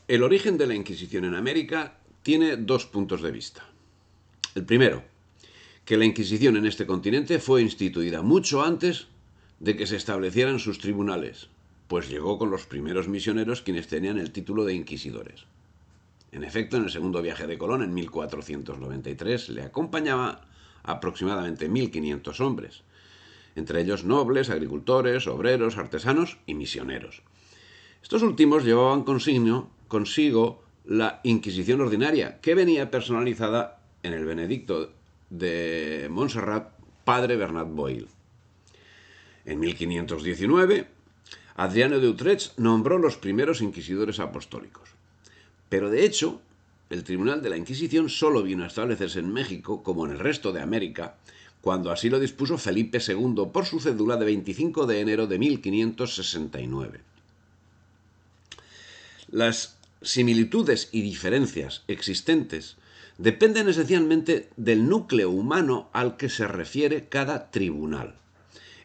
El origen de la Inquisición en América tiene dos puntos de vista. El primero, que la Inquisición en este continente fue instituida mucho antes de que se establecieran sus tribunales, pues llegó con los primeros misioneros quienes tenían el título de inquisidores. En efecto, en el segundo viaje de Colón, en 1493, le acompañaba aproximadamente 1500 hombres, entre ellos nobles, agricultores, obreros, artesanos y misioneros. Estos últimos llevaban consigo la Inquisición ordinaria, que venía personalizada en el Benedicto de Montserrat, padre Bernat Boil. En 1519, Adriano de Utrecht nombró los primeros inquisidores apostólicos. Pero de hecho, el Tribunal de la Inquisición solo vino a establecerse en México, como en el resto de América, cuando así lo dispuso Felipe II por su cédula de 25 de enero de 1569. Las similitudes y diferencias existentes dependen esencialmente del núcleo humano al que se refiere cada tribunal.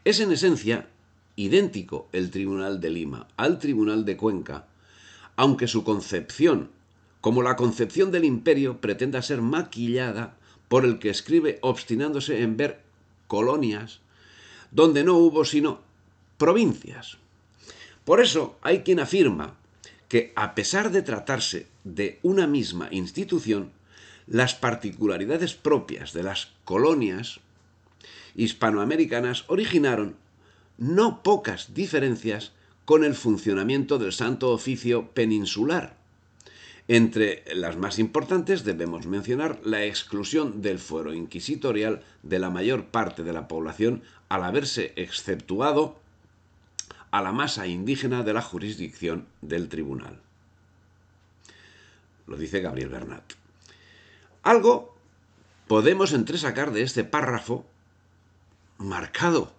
Es en esencia idéntico el Tribunal de Lima al Tribunal de Cuenca, aunque su concepción, como la concepción del imperio, pretenda ser maquillada por el que escribe obstinándose en ver colonias donde no hubo sino provincias. Por eso hay quien afirma que, a pesar de tratarse de una misma institución, las particularidades propias de las colonias hispanoamericanas originaron no pocas diferencias con el funcionamiento del Santo Oficio peninsular. Entre las más importantes debemos mencionar la exclusión del fuero inquisitorial de la mayor parte de la población al haberse exceptuado a la masa indígena de la jurisdicción del tribunal. Lo dice Gabriel Bernat. Algo podemos entresacar de este párrafo marcado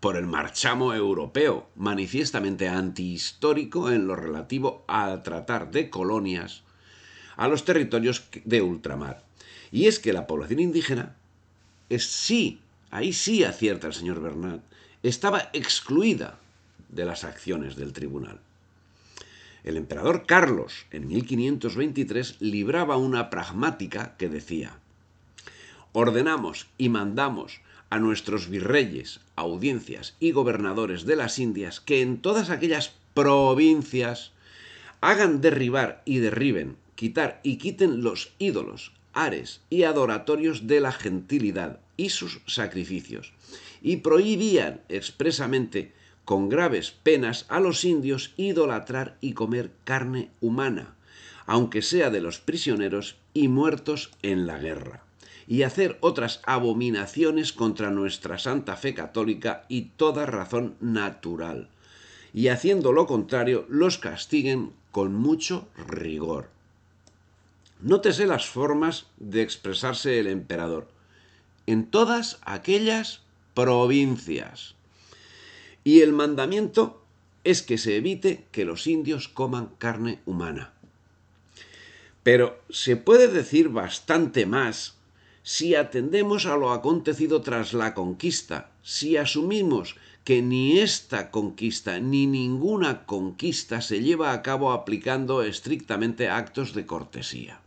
por el marchamo europeo, manifiestamente antihistórico en lo relativo a tratar de colonias a los territorios de ultramar. Y es que la población indígena ahí sí acierta el señor Bernat, estaba excluida de las acciones del tribunal. El emperador Carlos, en 1523, libraba una pragmática que decía: ordenamos y mandamos a nuestros virreyes, audiencias y gobernadores de las Indias que en todas aquellas provincias hagan derribar y derriben, quitar y quiten los ídolos, ares y adoratorios de la gentilidad y sus sacrificios, y prohibían expresamente con graves penas a los indios idolatrar y comer carne humana, aunque sea de los prisioneros y muertos en la guerra, y hacer otras abominaciones contra nuestra santa fe católica y toda razón natural, y haciendo lo contrario los castiguen con mucho rigor. Nótese las formas de expresarse el emperador: en todas aquellas provincias. Y el mandamiento es que se evite que los indios coman carne humana. Pero se puede decir bastante más si atendemos a lo acontecido tras la conquista, si asumimos que ni esta conquista ni ninguna conquista se lleva a cabo aplicando estrictamente actos de cortesía.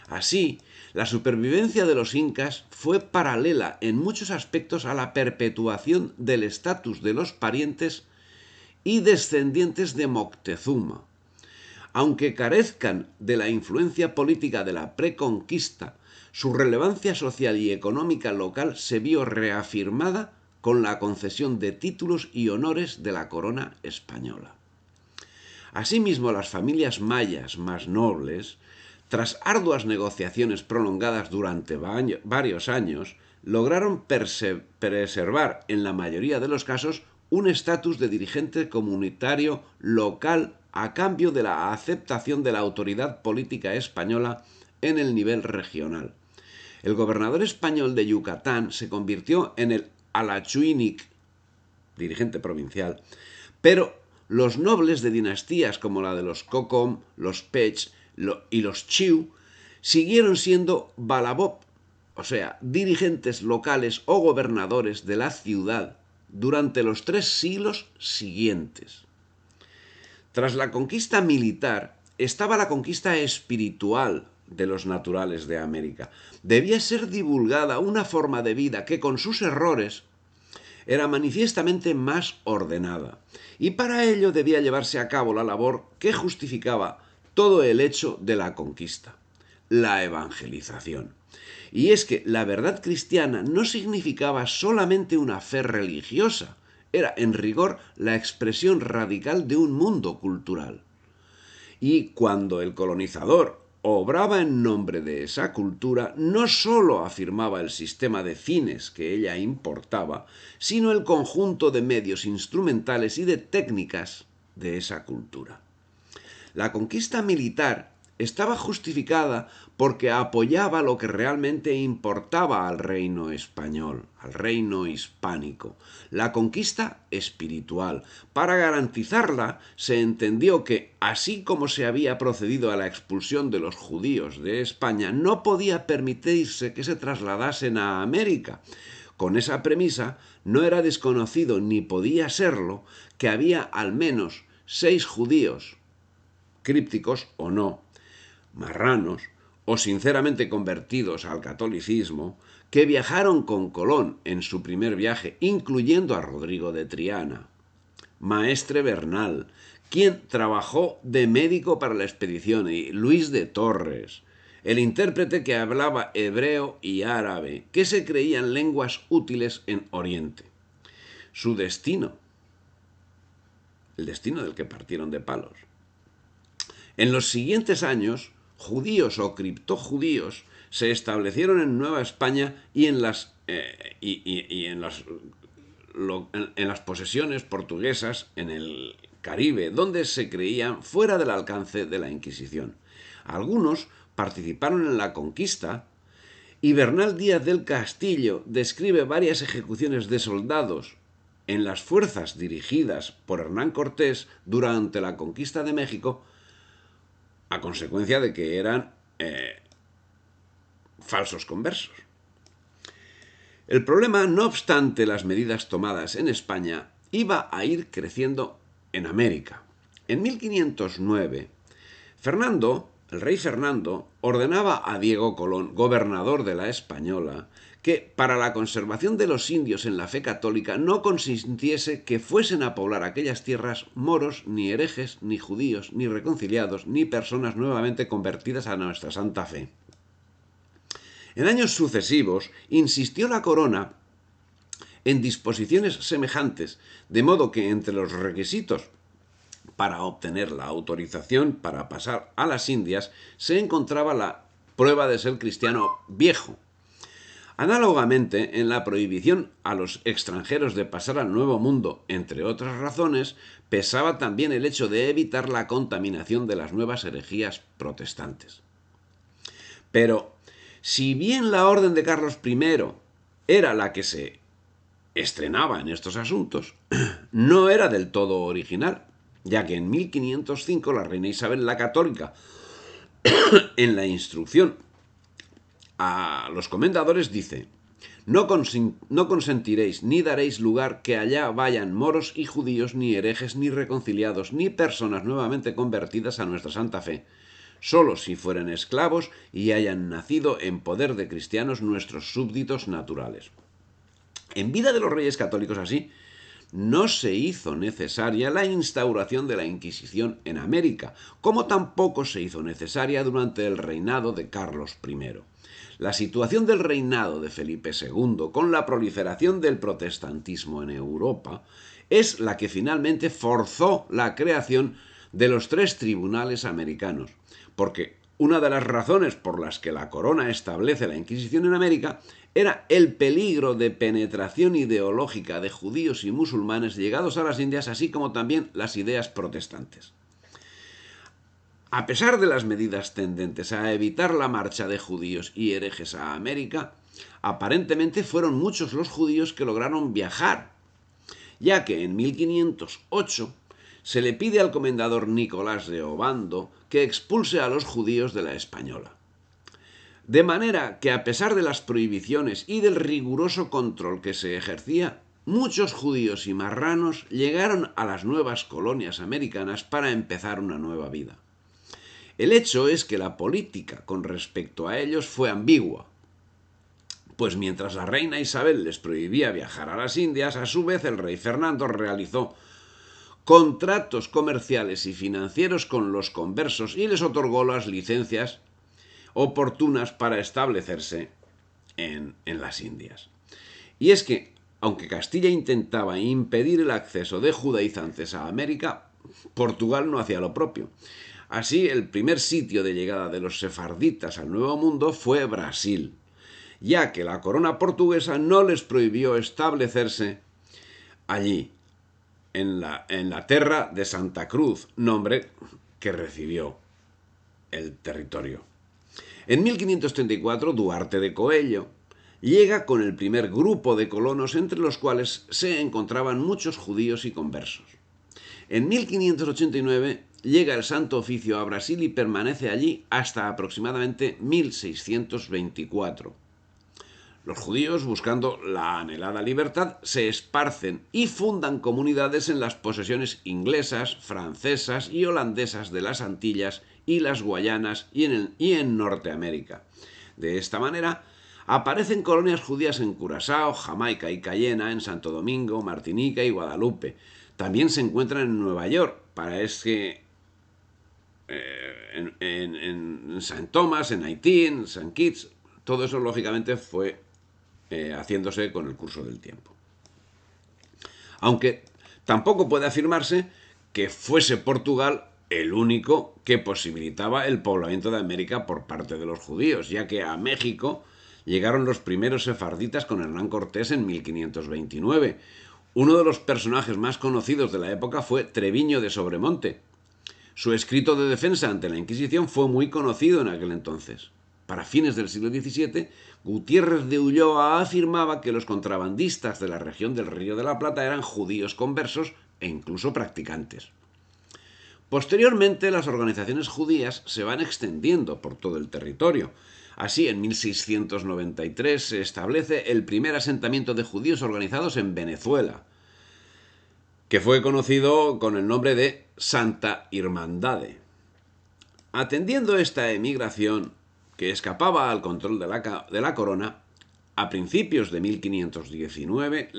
Así, la supervivencia de los incas fue paralela en muchos aspectos a la perpetuación del estatus de los parientes y descendientes de Moctezuma. Aunque carezcan de la influencia política de la preconquista, su relevancia social y económica local se vio reafirmada con la concesión de títulos y honores de la corona española. Asimismo, las familias mayas más nobles, tras arduas negociaciones prolongadas durante varios años, lograron preservar, en la mayoría de los casos, un estatus de dirigente comunitario local a cambio de la aceptación de la autoridad política española en el nivel regional. El gobernador español de Yucatán se convirtió en el Alachuinic, dirigente provincial, pero los nobles de dinastías como la de los Cocom, los Pech y los Chiu siguieron siendo Balabob, o sea, dirigentes locales o gobernadores de la ciudad durante los 3 siglos siguientes. Tras la conquista militar, estaba la conquista espiritual de los naturales de América. Debía ser divulgada una forma de vida que con sus errores era manifiestamente más ordenada, y para ello debía llevarse a cabo la labor que justificaba todo el hecho de la conquista, la evangelización. Y es que la verdad cristiana no significaba solamente una fe religiosa, era en rigor la expresión radical de un mundo cultural. Y cuando el colonizador obraba en nombre de esa cultura, no sólo afirmaba el sistema de fines que ella importaba, sino el conjunto de medios instrumentales y de técnicas de esa cultura. La conquista militar estaba justificada porque apoyaba lo que realmente importaba al reino español, al reino hispánico, la conquista espiritual. Para garantizarla se entendió que, así como se había procedido a la expulsión de los judíos de España, no podía permitirse que se trasladasen a América. Con esa premisa no era desconocido ni podía serlo que había al menos 6 judíos, crípticos o no, marranos o sinceramente convertidos al catolicismo, que viajaron con Colón en su primer viaje, incluyendo a Rodrigo de Triana, Maestre Bernal, quien trabajó de médico para la expedición, y Luis de Torres, el intérprete que hablaba hebreo y árabe, que se creían lenguas útiles en Oriente. Su destino, el destino del que partieron de palos. En los siguientes años, judíos o criptojudíos se establecieron en Nueva España y en las posesiones portuguesas en el Caribe, donde se creían fuera del alcance de la Inquisición. Algunos participaron en la conquista, y Bernal Díaz del Castillo describe varias ejecuciones de soldados en las fuerzas dirigidas por Hernán Cortés durante la conquista de México, a consecuencia de que eran falsos conversos. El problema, no obstante las medidas tomadas en España, iba a ir creciendo en América. En 1509, el rey Fernando, ordenaba a Diego Colón, gobernador de la Española, que para la conservación de los indios en la fe católica no consintiese que fuesen a poblar aquellas tierras moros, ni herejes, ni judíos, ni reconciliados, ni personas nuevamente convertidas a nuestra santa fe. En años sucesivos insistió la corona en disposiciones semejantes, de modo que entre los requisitos para obtener la autorización para pasar a las Indias se encontraba la prueba de ser cristiano viejo. Análogamente, en la prohibición a los extranjeros de pasar al Nuevo Mundo, entre otras razones, pesaba también el hecho de evitar la contaminación de las nuevas herejías protestantes. Pero, si bien la orden de Carlos I era la que se estrenaba en estos asuntos, no era del todo original, ya que en 1505 la reina Isabel la Católica, en la instrucción a los comendadores, dice: no consentiréis ni daréis lugar que allá vayan moros y judíos, ni herejes, ni reconciliados, ni personas nuevamente convertidas a nuestra santa fe, solo si fueren esclavos y hayan nacido en poder de cristianos nuestros súbditos naturales. En vida de los reyes católicos, así, no se hizo necesaria la instauración de la Inquisición en América, como tampoco se hizo necesaria durante el reinado de Carlos I. La situación del reinado de Felipe II, con la proliferación del protestantismo en Europa, es la que finalmente forzó la creación de los 3 tribunales americanos, porque una de las razones por las que la corona establece la Inquisición en América era el peligro de penetración ideológica de judíos y musulmanes llegados a las Indias, así como también las ideas protestantes. A pesar de las medidas tendentes a evitar la marcha de judíos y herejes a América, aparentemente fueron muchos los judíos que lograron viajar, ya que en 1508 se le pide al comendador Nicolás de Obando que expulse a los judíos de la Española. De manera que, a pesar de las prohibiciones y del riguroso control que se ejercía, muchos judíos y marranos llegaron a las nuevas colonias americanas para empezar una nueva vida. El hecho es que la política con respecto a ellos fue ambigua, pues mientras la reina Isabel les prohibía viajar a las Indias, a su vez el rey Fernando realizó contratos comerciales y financieros con los conversos y les otorgó las licencias oportunas para establecerse en las Indias. Y es que, aunque Castilla intentaba impedir el acceso de judaizantes a América, Portugal no hacía lo propio. Así, el primer sitio de llegada de los sefarditas al Nuevo Mundo fue Brasil, ya que la corona portuguesa no les prohibió establecerse allí, en la tierra de Santa Cruz, nombre que recibió el territorio. En 1534, Duarte de Coello llega con el primer grupo de colonos, entre los cuales se encontraban muchos judíos y conversos. En 1589 llega el Santo Oficio a Brasil y permanece allí hasta aproximadamente 1624. Los judíos, buscando la anhelada libertad, se esparcen y fundan comunidades en las posesiones inglesas, francesas y holandesas de las Antillas y las Guayanas y en Norteamérica. De esta manera, aparecen colonias judías en Curazao, Jamaica y Cayena, en Santo Domingo, Martinica y Guadalupe. También se encuentran en Nueva York, para que en St. Thomas, en Haití, en St. Kitts. Todo eso, lógicamente, fue haciéndose con el curso del tiempo. Aunque tampoco puede afirmarse que fuese Portugal el único que posibilitaba el poblamiento de América por parte de los judíos, ya que a México llegaron los primeros sefarditas con Hernán Cortés en 1529. Uno de los personajes más conocidos de la época fue Treviño de Sobremonte. Su escrito de defensa ante la Inquisición fue muy conocido en aquel entonces. Para fines del siglo XVII, Gutiérrez de Ulloa afirmaba que los contrabandistas de la región del Río de la Plata eran judíos conversos e incluso practicantes. Posteriormente, las organizaciones judías se van extendiendo por todo el territorio. Así, en 1693 se establece el primer asentamiento de judíos organizados en Venezuela, que fue conocido con el nombre de Santa Irmandade. Atendiendo esta emigración, que escapaba al control de la corona, a principios de 1519,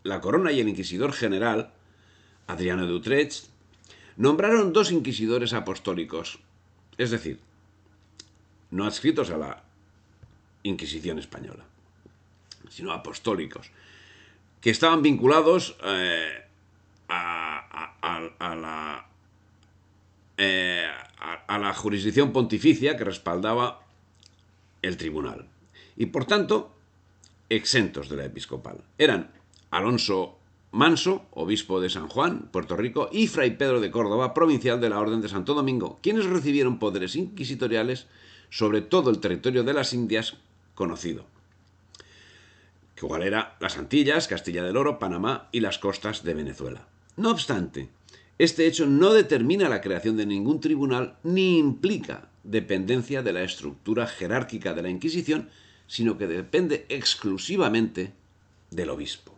la corona y el inquisidor general, Adriano de Utrecht, nombraron 2 inquisidores apostólicos, es decir, no adscritos a la Inquisición española, sino apostólicos, que estaban vinculados a la jurisdicción pontificia que respaldaba el tribunal y, por tanto, exentos de la episcopal. Eran Alonso Manso, obispo de San Juan, Puerto Rico, y Fray Pedro de Córdoba, provincial de la Orden de Santo Domingo, quienes recibieron poderes inquisitoriales sobre todo el territorio de las Indias conocido, que igual era las Antillas, Castilla del Oro, Panamá y las costas de Venezuela. No obstante, este hecho no determina la creación de ningún tribunal ni implica dependencia de la estructura jerárquica de la Inquisición, sino que depende exclusivamente del obispo.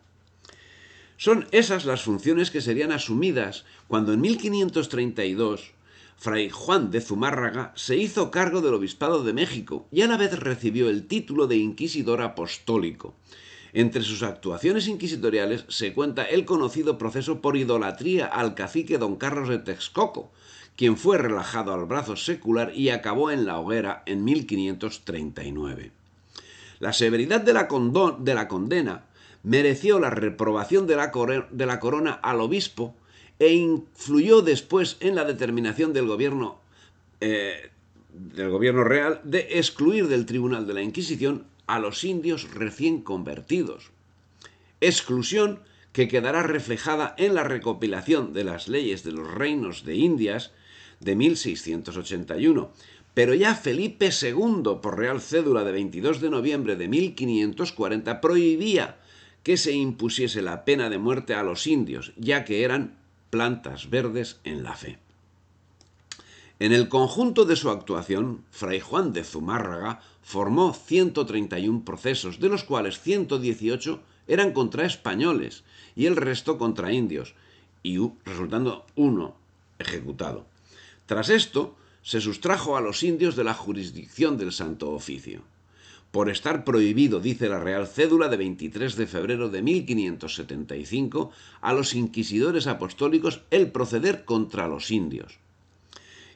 Son esas las funciones que serían asumidas cuando en 1532 Fray Juan de Zumárraga se hizo cargo del Obispado de México y a la vez recibió el título de Inquisidor Apostólico. Entre sus actuaciones inquisitoriales se cuenta el conocido proceso por idolatría al cacique don Carlos de Texcoco, quien fue relajado al brazo secular y acabó en la hoguera en 1539. La severidad de la condena mereció la reprobación de la corona al obispo e influyó después en la determinación del gobierno real de excluir del tribunal de la Inquisición a los indios recién convertidos. Exclusión que quedará reflejada en la recopilación de las leyes de los reinos de Indias de 1681. Pero ya Felipe II, por Real Cédula de 22 de noviembre de 1540, prohibía que se impusiese la pena de muerte a los indios, ya que eran plantas verdes en la fe. En el conjunto de su actuación, Fray Juan de Zumárraga formó 131 procesos, de los cuales 118 eran contra españoles y el resto contra indios, y resultando uno ejecutado. Tras esto, se sustrajo a los indios de la jurisdicción del Santo Oficio, por estar prohibido, dice la Real Cédula de 23 de febrero de 1575, a los inquisidores apostólicos el proceder contra los indios.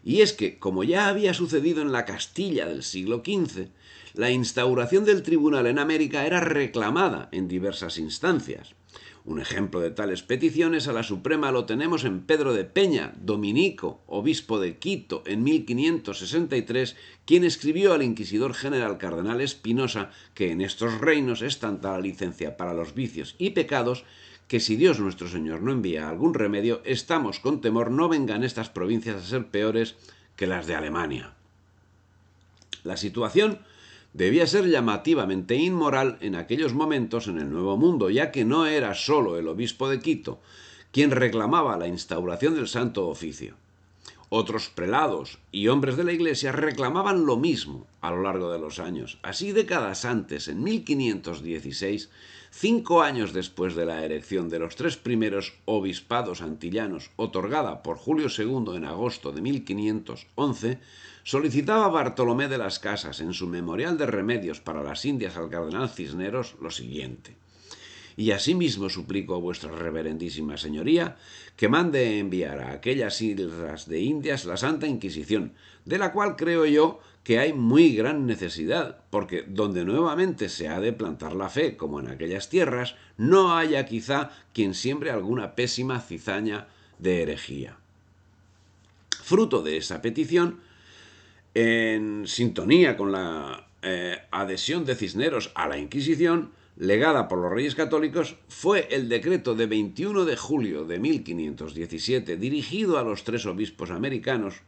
Y es que, como ya había sucedido en la Castilla del siglo XV, la instauración del tribunal en América era reclamada en diversas instancias. Un ejemplo de tales peticiones a la Suprema lo tenemos en Pedro de Peña, dominico, obispo de Quito, en 1563, quien escribió al inquisidor general cardenal Espinosa que en estos reinos es tanta la licencia para los vicios y pecados que si Dios nuestro Señor no envía algún remedio, estamos con temor no vengan estas provincias a ser peores que las de Alemania. La situación debía ser llamativamente inmoral en aquellos momentos en el Nuevo Mundo, ya que no era solo el obispo de Quito quien reclamaba la instauración del Santo Oficio. Otros prelados y hombres de la Iglesia reclamaban lo mismo a lo largo de los años. Así, décadas antes, en 1516, 5 años después de la elección de los 3 primeros obispados antillanos, otorgada por Julio II en agosto de 1511, solicitaba Bartolomé de las Casas en su Memorial de Remedios para las Indias al cardenal Cisneros lo siguiente: y asimismo suplico a vuestra reverendísima señoría que mande enviar a aquellas islas de Indias la Santa Inquisición, de la cual creo yo que hay muy gran necesidad, porque donde nuevamente se ha de plantar la fe, como en aquellas tierras, no haya quizá quien siembre alguna pésima cizaña de herejía. Fruto de esa petición, en sintonía con la adhesión de Cisneros a la Inquisición, legada por los Reyes Católicos, fue el decreto de 21 de julio de 1517, dirigido a los 3 obispos americanos,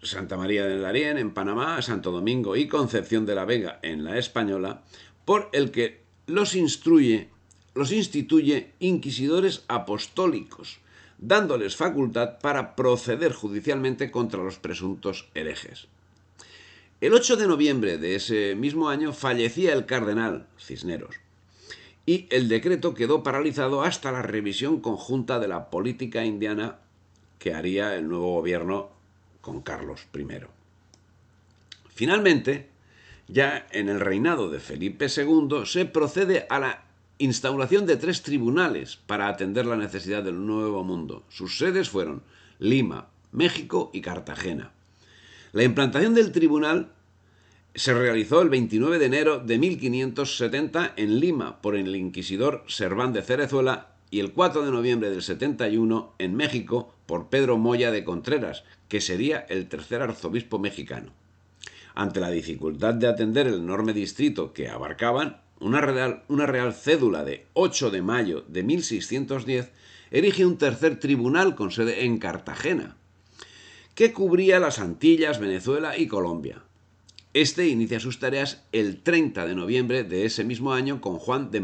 Santa María del Darién en Panamá, Santo Domingo y Concepción de la Vega en la Española, por el que los instituye inquisidores apostólicos, dándoles facultad para proceder judicialmente contra los presuntos herejes. El 8 de noviembre de ese mismo año fallecía el cardenal Cisneros y el decreto quedó paralizado hasta la revisión conjunta de la política indiana que haría el nuevo gobierno con Carlos I. Finalmente, ya en el reinado de Felipe II, se procede a la instauración de 3 tribunales para atender la necesidad del Nuevo Mundo. Sus sedes fueron Lima, México y Cartagena. La implantación del tribunal se realizó el 29 de enero de 1570 en Lima por el inquisidor Serván de Cerezuela y el 4 de noviembre del 71 en México por Pedro Moya de Contreras, que sería el 3er arzobispo mexicano. Ante la dificultad de atender el enorme distrito que abarcaban, una real cédula de 8 de mayo de 1610 erige un 3er tribunal con sede en Cartagena, que cubría las Antillas, Venezuela y Colombia. Este inicia sus tareas el 30 de noviembre de ese mismo año con Juan de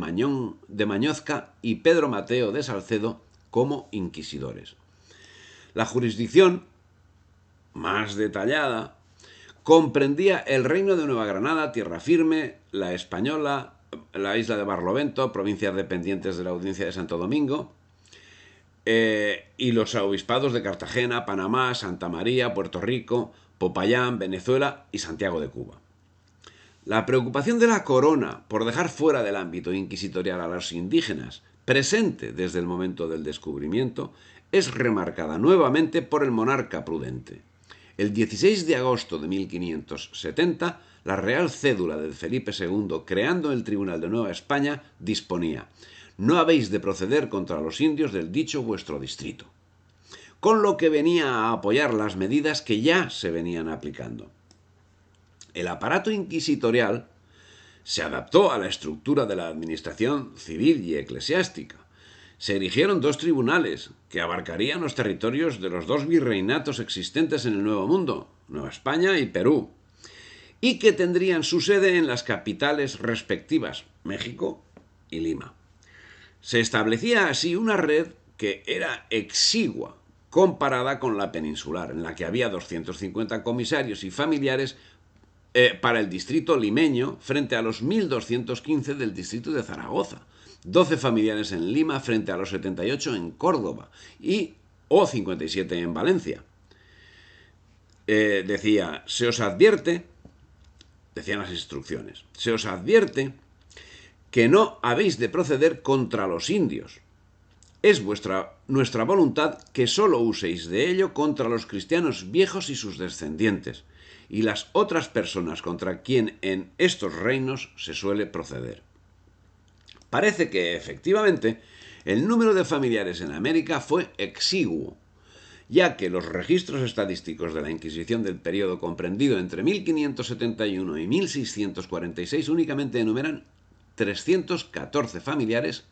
Mañozca y Pedro Mateo de Salcedo como inquisidores. La jurisdicción más detallada comprendía el reino de Nueva Granada, Tierra Firme, la Española, la isla de Barlovento, provincias dependientes de la Audiencia de Santo Domingo, y los obispados de Cartagena, Panamá, Santa María, Puerto Rico, Popayán, Venezuela y Santiago de Cuba. La preocupación de la corona por dejar fuera del ámbito inquisitorial a los indígenas, presente desde el momento del descubrimiento, es remarcada nuevamente por el monarca prudente. El 16 de agosto de 1570, la Real Cédula de Felipe II, creando el Tribunal de Nueva España, disponía: no habéis de proceder contra los indios del dicho vuestro distrito, con lo que venía a apoyar las medidas que ya se venían aplicando. El aparato inquisitorial se adaptó a la estructura de la administración civil y eclesiástica. Se erigieron 2 tribunales que abarcarían los territorios de los 2 virreinatos existentes en el Nuevo Mundo, Nueva España y Perú, y que tendrían su sede en las capitales respectivas, México y Lima. Se establecía así una red que era exigua comparada con la peninsular, en la que había 250 comisarios y familiares para el distrito limeño frente a los 1.215 del distrito de Zaragoza, 12 familiares en Lima frente a los 78 en Córdoba y o 57 en Valencia. Decía, se os advierte, decían las instrucciones, se os advierte que no habéis de proceder contra los indios. Es nuestra voluntad que solo uséis de ello contra los cristianos viejos y sus descendientes, y las otras personas contra quien en estos reinos se suele proceder. Parece que, efectivamente, el número de familiares en América fue exiguo, ya que los registros estadísticos de la Inquisición del periodo comprendido entre 1571 y 1646 únicamente enumeran 314 familiares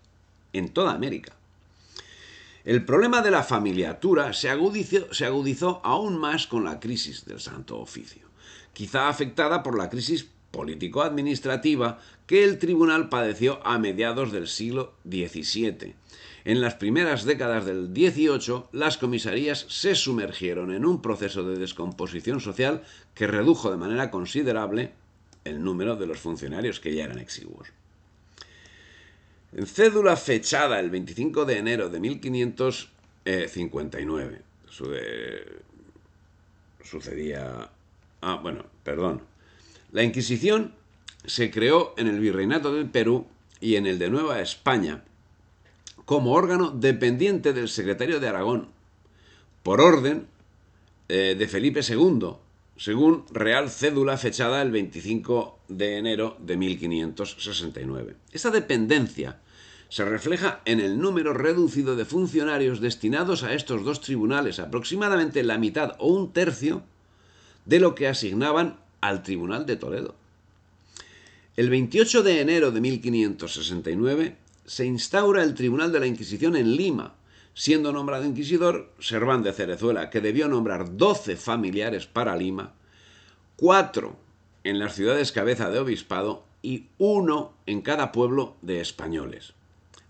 en toda América. El problema de la familiatura se agudizó aún más con la crisis del Santo Oficio, quizá afectada por la crisis político-administrativa que el tribunal padeció a mediados del siglo XVII. En las primeras décadas del XVIII, las comisarías se sumergieron en un proceso de descomposición social que redujo de manera considerable el número de los funcionarios que ya eran exiguos. En cédula fechada el 25 de enero de 1559, sucedía... La Inquisición se creó en el Virreinato del Perú y en el de Nueva España como órgano dependiente del Secretario de Aragón, por orden de Felipe II, según Real Cédula fechada el 25 de enero de 1569. Esta dependencia se refleja en el número reducido de funcionarios destinados a estos dos tribunales, aproximadamente la mitad o un tercio de lo que asignaban al Tribunal de Toledo. El 28 de enero de 1569 se instaura el Tribunal de la Inquisición en Lima, siendo nombrado inquisidor Serván de Cerezuela, que debió nombrar 12 familiares para Lima, 4 en las ciudades cabeza de obispado y 1 en cada pueblo de españoles.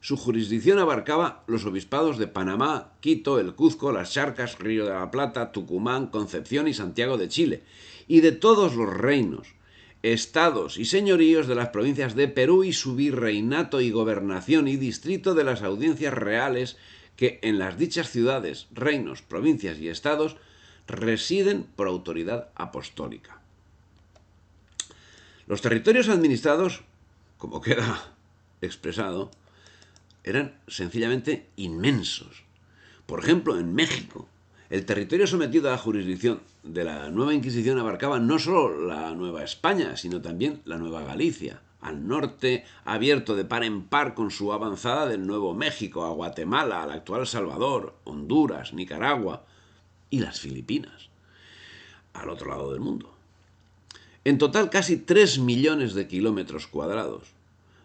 Su jurisdicción abarcaba los obispados de Panamá, Quito, El Cuzco, Las Charcas, Río de la Plata, Tucumán, Concepción y Santiago de Chile, y de todos los reinos, estados y señoríos de las provincias de Perú y su virreinato y gobernación y distrito de las audiencias reales que en las dichas ciudades, reinos, provincias y estados residen por autoridad apostólica. Los territorios administrados, como queda expresado, eran sencillamente inmensos. Por ejemplo, en México, el territorio sometido a la jurisdicción de la Nueva Inquisición abarcaba no solo la Nueva España, sino también la Nueva Galicia, al norte abierto de par en par con su avanzada del Nuevo México, a Guatemala, al actual Salvador, Honduras, Nicaragua y las Filipinas, al otro lado del mundo. En total casi 3 millones de kilómetros cuadrados,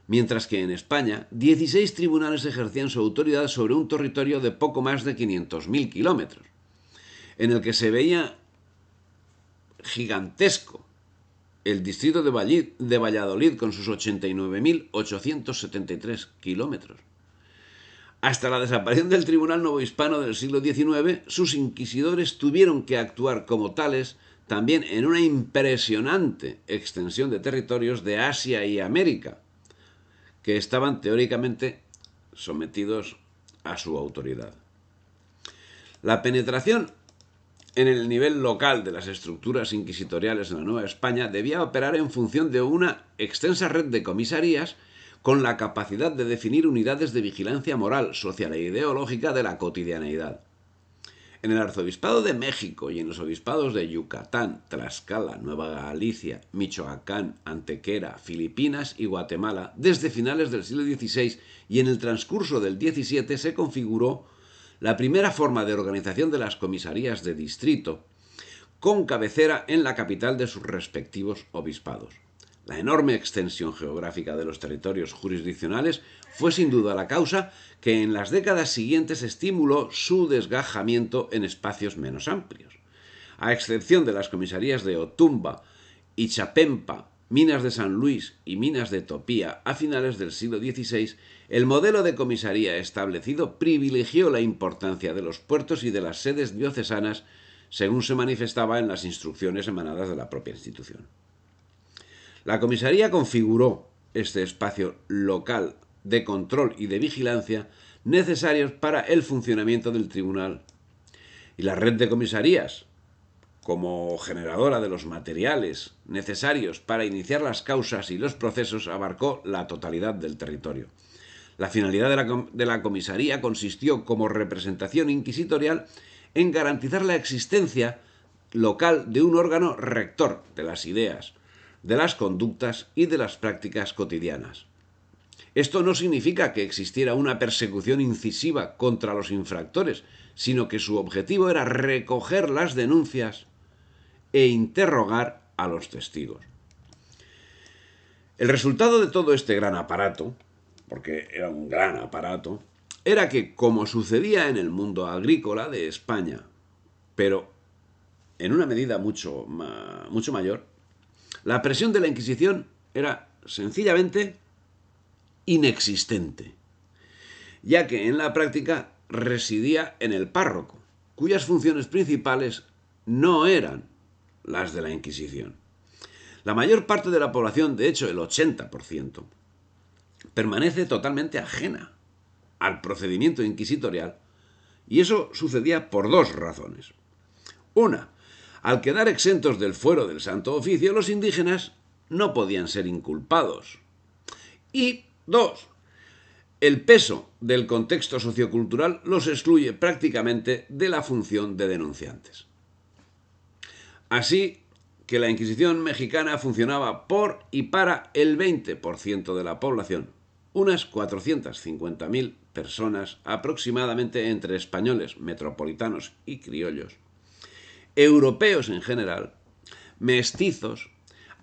mientras que en España 16 tribunales ejercían su autoridad sobre un territorio de poco más de 500.000 kilómetros, en el que se veía gigantesco el distrito de Valladolid con sus 89.873 kilómetros. Hasta la desaparición del Tribunal Novohispano del siglo XIX, sus inquisidores tuvieron que actuar como tales también en una impresionante extensión de territorios de Asia y América, que estaban teóricamente sometidos a su autoridad. La penetración en el nivel local de las estructuras inquisitoriales en la Nueva España debía operar en función de una extensa red de comisarías con la capacidad de definir unidades de vigilancia moral, social e ideológica de la cotidianeidad. En el Arzobispado de México y en los obispados de Yucatán, Tlaxcala, Nueva Galicia, Michoacán, Antequera, Filipinas y Guatemala, desde finales del siglo XVI y en el transcurso del XVII se configuró la primera forma de organización de las comisarías de distrito, con cabecera en la capital de sus respectivos obispados. La enorme extensión geográfica de los territorios jurisdiccionales fue sin duda la causa que en las décadas siguientes estimuló su desgajamiento en espacios menos amplios. A excepción de las comisarías de Otumba y Chapempa, Minas de San Luis y Minas de Topía a finales del siglo XVI, el modelo de comisaría establecido privilegió la importancia de los puertos y de las sedes diocesanas, según se manifestaba en las instrucciones emanadas de la propia institución. La comisaría configuró este espacio local de control y de vigilancia necesarios para el funcionamiento del tribunal y la red de comisarías, como generadora de los materiales necesarios para iniciar las causas y los procesos, abarcó la totalidad del territorio. La finalidad de la comisaría consistió, como representación inquisitorial, en garantizar la existencia local de un órgano rector de las ideas, de las conductas y de las prácticas cotidianas. Esto no significa que existiera una persecución incisiva contra los infractores, sino que su objetivo era recoger las denuncias e interrogar a los testigos. El resultado de todo este gran aparato, porque era un gran aparato, era que, como sucedía en el mundo agrícola de España, pero en una medida mucho mayor, la presión de la Inquisición era sencillamente inexistente, ya que en la práctica residía en el párroco, cuyas funciones principales no eran las de la Inquisición. La mayor parte de la población, de hecho el 80%, permanece totalmente ajena al procedimiento inquisitorial, y eso sucedía por dos razones. Una, al quedar exentos del fuero del Santo Oficio, los indígenas no podían ser inculpados. Y dos, el peso del contexto sociocultural los excluye prácticamente de la función de denunciantes. Así que la Inquisición mexicana funcionaba por y para el 20% de la población, unas 450.000 personas aproximadamente entre españoles, metropolitanos y criollos, europeos en general, mestizos,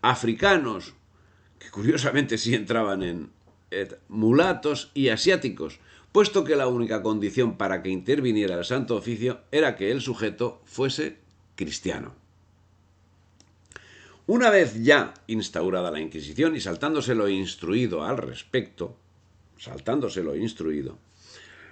africanos, que curiosamente sí entraban en mulatos y asiáticos, puesto que la única condición para que interviniera el Santo Oficio era que el sujeto fuese cristiano. Una vez ya instaurada la Inquisición y saltándose lo instruido al respecto,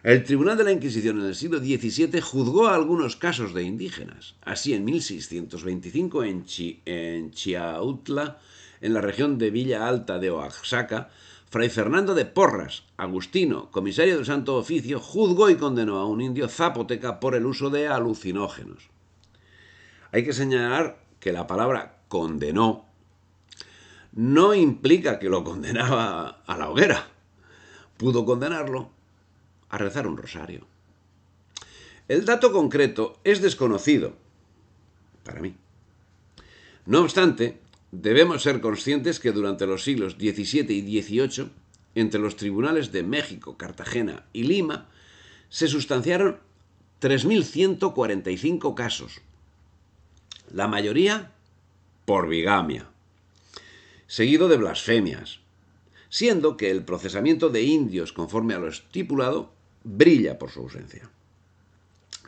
el Tribunal de la Inquisición en el siglo XVII juzgó a algunos casos de indígenas. Así, en 1625, en Chiautla, en la región de Villa Alta de Oaxaca, Fray Fernando de Porras, agustino, comisario del Santo Oficio, juzgó y condenó a un indio zapoteca por el uso de alucinógenos. Hay que señalar que la palabra condenó no implica que lo condenaba a la hoguera. Pudo condenarlo a rezar un rosario. El dato concreto es desconocido para mí. No obstante, debemos ser conscientes que durante los siglos XVII y XVIII, entre los tribunales de México, Cartagena y Lima, se sustanciaron 3.145 casos, la mayoría por bigamia, seguido de blasfemias, siendo que el procesamiento de indios conforme a lo estipulado brilla por su ausencia.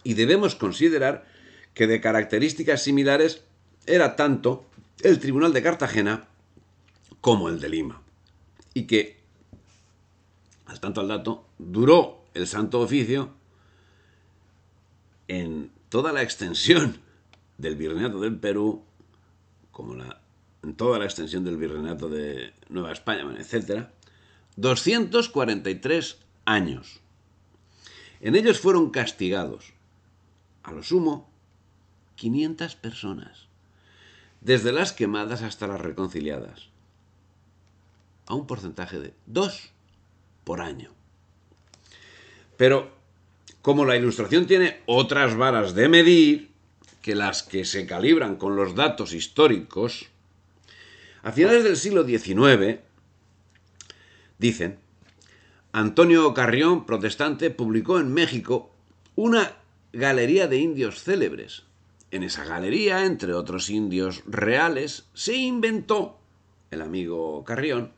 Y debemos considerar que de características similares era tanto el Tribunal de Cartagena como el de Lima, y que, al tanto al dato, duró el Santo Oficio en toda la extensión del Virreinato del Perú, como en toda la extensión del Virreinato de Nueva España, etc., 243 años. En ellos fueron castigados, a lo sumo, 500 personas, desde las quemadas hasta las reconciliadas, a un porcentaje de 2 por año. Pero, como la Ilustración tiene otras varas de medir que las que se calibran con los datos históricos, a finales del siglo XIX, dicen, Antonio Carrión, protestante, publicó en México una galería de indios célebres. En esa galería, entre otros indios reales, se inventó, el amigo Carrión,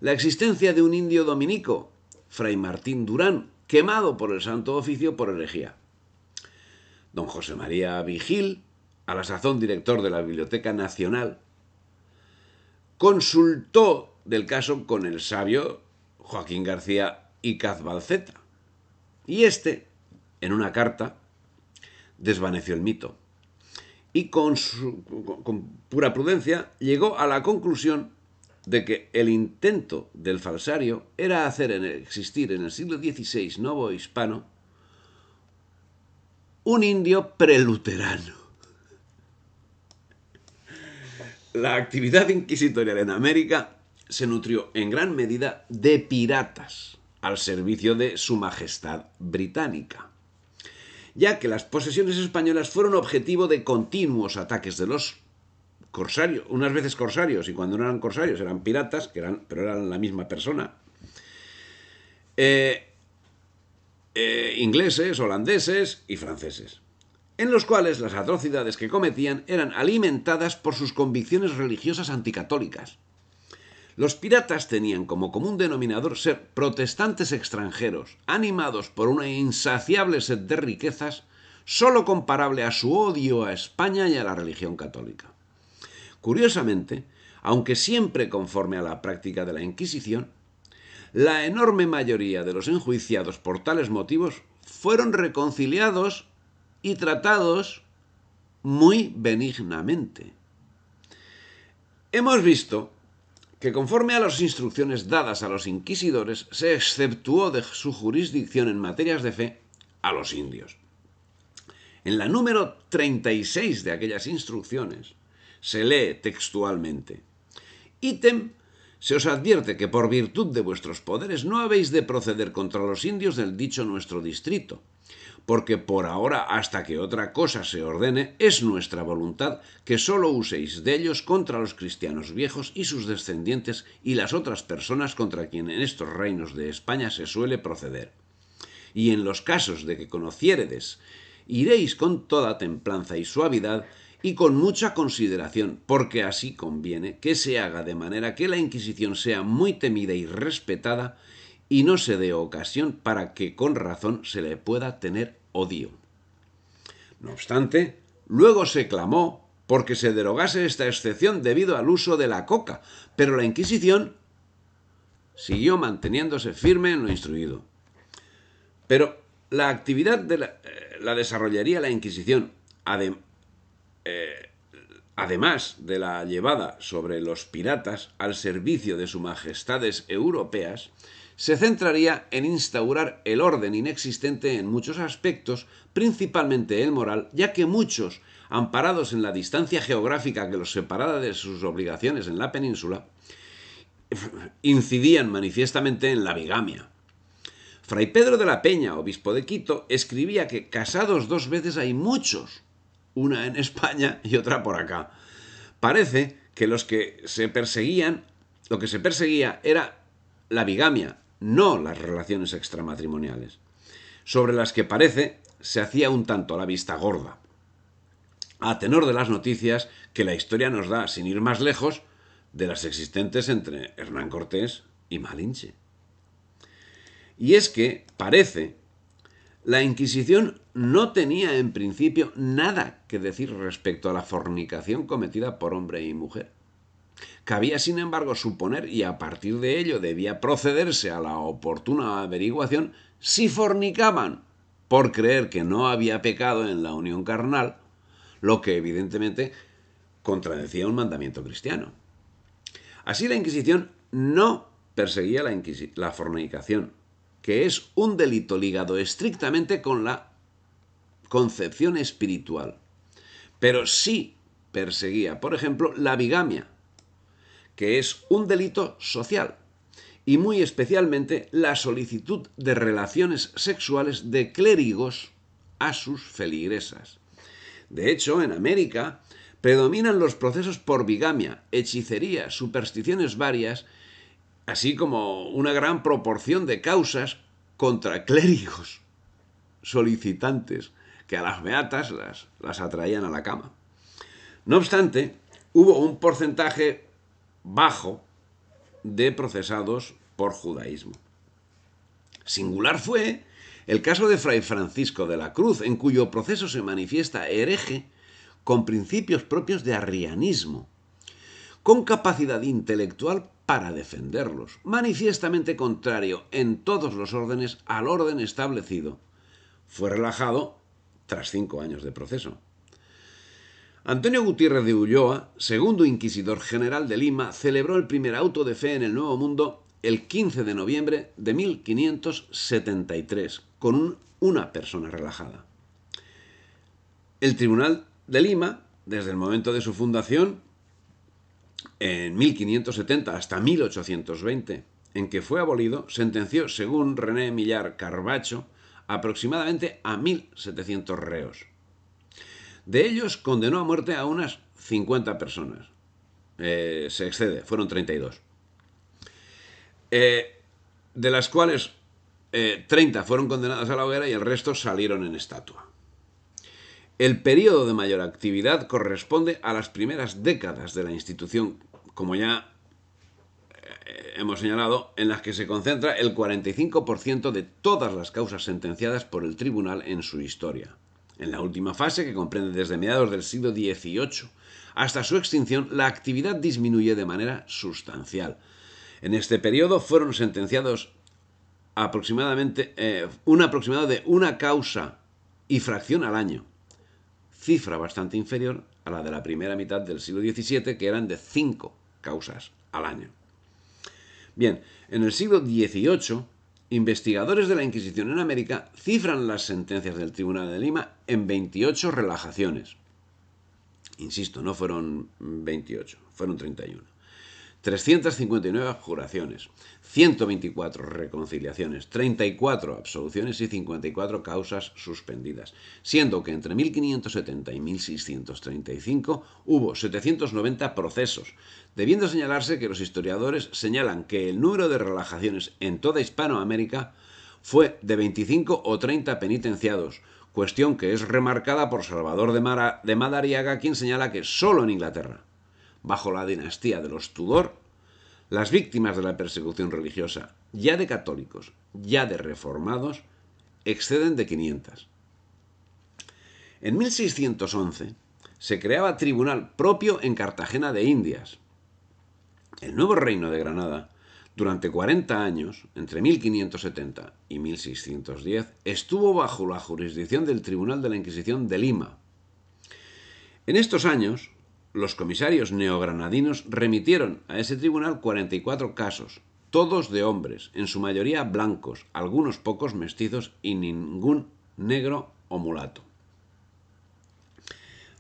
la existencia de un indio dominico, Fray Martín Durán, quemado por el Santo Oficio por herejía. Don José María Vigil, a la sazón director de la Biblioteca Nacional, consultó del caso con el sabio Joaquín García y Cazbalceta, y este, en una carta, desvaneció el mito y con pura prudencia llegó a la conclusión de que el intento del falsario era hacer existir en el siglo XVI novohispano un indio preluterano. La actividad inquisitorial en América se nutrió en gran medida de piratas al servicio de Su Majestad Británica, ya que las posesiones españolas fueron objetivo de continuos ataques de los corsarios, unas veces corsarios, y cuando no eran corsarios eran piratas, pero eran la misma persona, ingleses, holandeses y franceses, en los cuales las atrocidades que cometían eran alimentadas por sus convicciones religiosas anticatólicas. Los piratas tenían como común denominador ser protestantes extranjeros, animados por una insaciable sed de riquezas, sólo comparable a su odio a España y a la religión católica. Curiosamente, aunque siempre conforme a la práctica de la Inquisición, la enorme mayoría de los enjuiciados por tales motivos fueron reconciliados y tratados muy benignamente. Hemos visto que conforme a las instrucciones dadas a los inquisidores, se exceptuó de su jurisdicción en materias de fe a los indios. En la número 36 de aquellas instrucciones se lee textualmente: ítem, se os advierte que por virtud de vuestros poderes no habéis de proceder contra los indios del dicho nuestro distrito, porque por ahora, hasta que otra cosa se ordene, es nuestra voluntad que sólo uséis de ellos contra los cristianos viejos y sus descendientes y las otras personas contra quienes en estos reinos de España se suele proceder. Y en los casos de que conociéredes, iréis con toda templanza y suavidad y con mucha consideración, porque así conviene que se haga de manera que la Inquisición sea muy temida y respetada, y no se dé ocasión para que con razón se le pueda tener odio. No obstante, luego se clamó porque se derogase esta excepción debido al uso de la coca, pero la Inquisición siguió manteniéndose firme en lo instruido. Pero la actividad la desarrollaría la Inquisición, además de la llevada sobre los piratas al servicio de sus majestades europeas, se centraría en instaurar el orden inexistente en muchos aspectos, principalmente el moral, ya que muchos, amparados en la distancia geográfica que los separaba de sus obligaciones en la península, incidían manifiestamente en la bigamia. Fray Pedro de la Peña, obispo de Quito, escribía que casados dos veces hay muchos, una en España y otra por acá. Parece que lo que se perseguía era la bigamia, no las relaciones extramatrimoniales, sobre las que parece se hacía un tanto la vista gorda, a tenor de las noticias que la historia nos da, sin ir más lejos, de las existentes entre Hernán Cortés y Malinche. Y es que, parece, la Inquisición no tenía en principio nada que decir respecto a la fornicación cometida por hombre y mujer. Cabía, sin embargo, suponer, y a partir de ello debía procederse a la oportuna averiguación, si fornicaban por creer que no había pecado en la unión carnal, lo que evidentemente contradecía un mandamiento cristiano. Así la Inquisición no perseguía la fornicación, que es un delito ligado estrictamente con la concepción espiritual, pero sí perseguía, por ejemplo, la bigamia, que es un delito social, y muy especialmente la solicitud de relaciones sexuales de clérigos a sus feligresas. De hecho, en América predominan los procesos por bigamia, hechicería, supersticiones varias, así como una gran proporción de causas contra clérigos solicitantes que a las beatas las atraían a la cama. No obstante, hubo un porcentaje bajo de procesados por judaísmo. Singular fue el caso de Fray Francisco de la Cruz, en cuyo proceso se manifiesta hereje con principios propios de arrianismo, con capacidad intelectual para defenderlos, manifiestamente contrario en todos los órdenes al orden establecido. Fue relajado tras 5 años de proceso. Antonio Gutiérrez de Ulloa, segundo inquisidor general de Lima, celebró el primer auto de fe en el Nuevo Mundo el 15 de noviembre de 1573, con una persona relajada. El Tribunal de Lima, desde el momento de su fundación, en 1570 hasta 1820, en que fue abolido, sentenció, según René Millar Carbacho, aproximadamente a 1.700 reos. De ellos condenó a muerte a unas 50 personas. Se excede, fueron 32. De las cuales 30 fueron condenadas a la hoguera y el resto salieron en estatua. El periodo de mayor actividad corresponde a las primeras décadas de la institución, como ya hemos señalado, en las que se concentra el 45% de todas las causas sentenciadas por el tribunal en su historia. En la última fase, que comprende desde mediados del siglo XVIII hasta su extinción, la actividad disminuye de manera sustancial. En este periodo fueron sentenciados aproximadamente un aproximado de una causa y fracción al año, cifra bastante inferior a la de la primera mitad del siglo XVII, que eran de 5 causas al año. Bien, en el siglo XVIII, investigadores de la Inquisición en América cifran las sentencias del Tribunal de Lima en 28 relajaciones. Insisto, no fueron 28, fueron 31. 359 abjuraciones, 124 reconciliaciones, 34 absoluciones y 54 causas suspendidas, siendo que entre 1570 y 1635 hubo 790 procesos, debiendo señalarse que los historiadores señalan que el número de relajaciones en toda Hispanoamérica fue de 25 o 30 penitenciados, cuestión que es remarcada por Salvador de Madariaga, quien señala que solo en Inglaterra, bajo la dinastía de los Tudor, las víctimas de la persecución religiosa, ya de católicos, ya de reformados, exceden de 500. En 1611 se creaba tribunal propio en Cartagena de Indias. El nuevo reino de Granada, durante 40 años, entre 1570 y 1610, estuvo bajo la jurisdicción del Tribunal de la Inquisición de Lima. En estos años, los comisarios neogranadinos remitieron a ese tribunal 44 casos, todos de hombres, en su mayoría blancos, algunos pocos mestizos y ningún negro o mulato.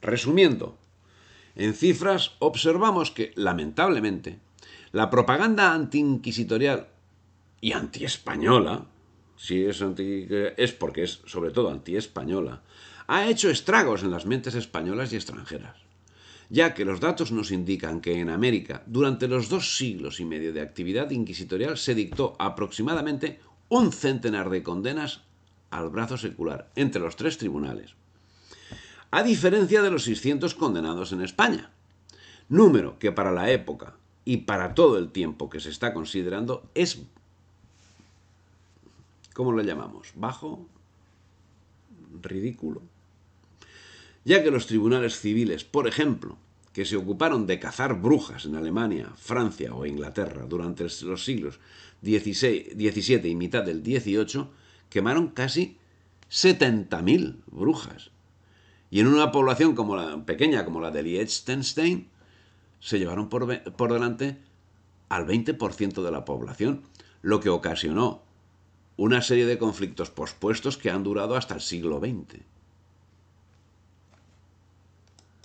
Resumiendo, en cifras observamos que, lamentablemente, la propaganda antiinquisitorial y antiespañola, si es porque es sobre todo antiespañola, ha hecho estragos en las mentes españolas y extranjeras, ya que los datos nos indican que en América, durante los 2 siglos y medio de actividad inquisitorial, se dictó aproximadamente un centenar de condenas al brazo secular, entre los 3 tribunales, a diferencia de los 600 condenados en España, número que para la época y para todo el tiempo que se está considerando es, ¿cómo lo llamamos? Bajo, ridículo. Ya que los tribunales civiles, por ejemplo, que se ocuparon de cazar brujas en Alemania, Francia o Inglaterra durante los siglos XVII y mitad del XVIII, quemaron casi 70.000 brujas. Y en una población pequeña como la de Liechtenstein, se llevaron por delante al 20% de la población, lo que ocasionó una serie de conflictos pospuestos que han durado hasta el siglo XX.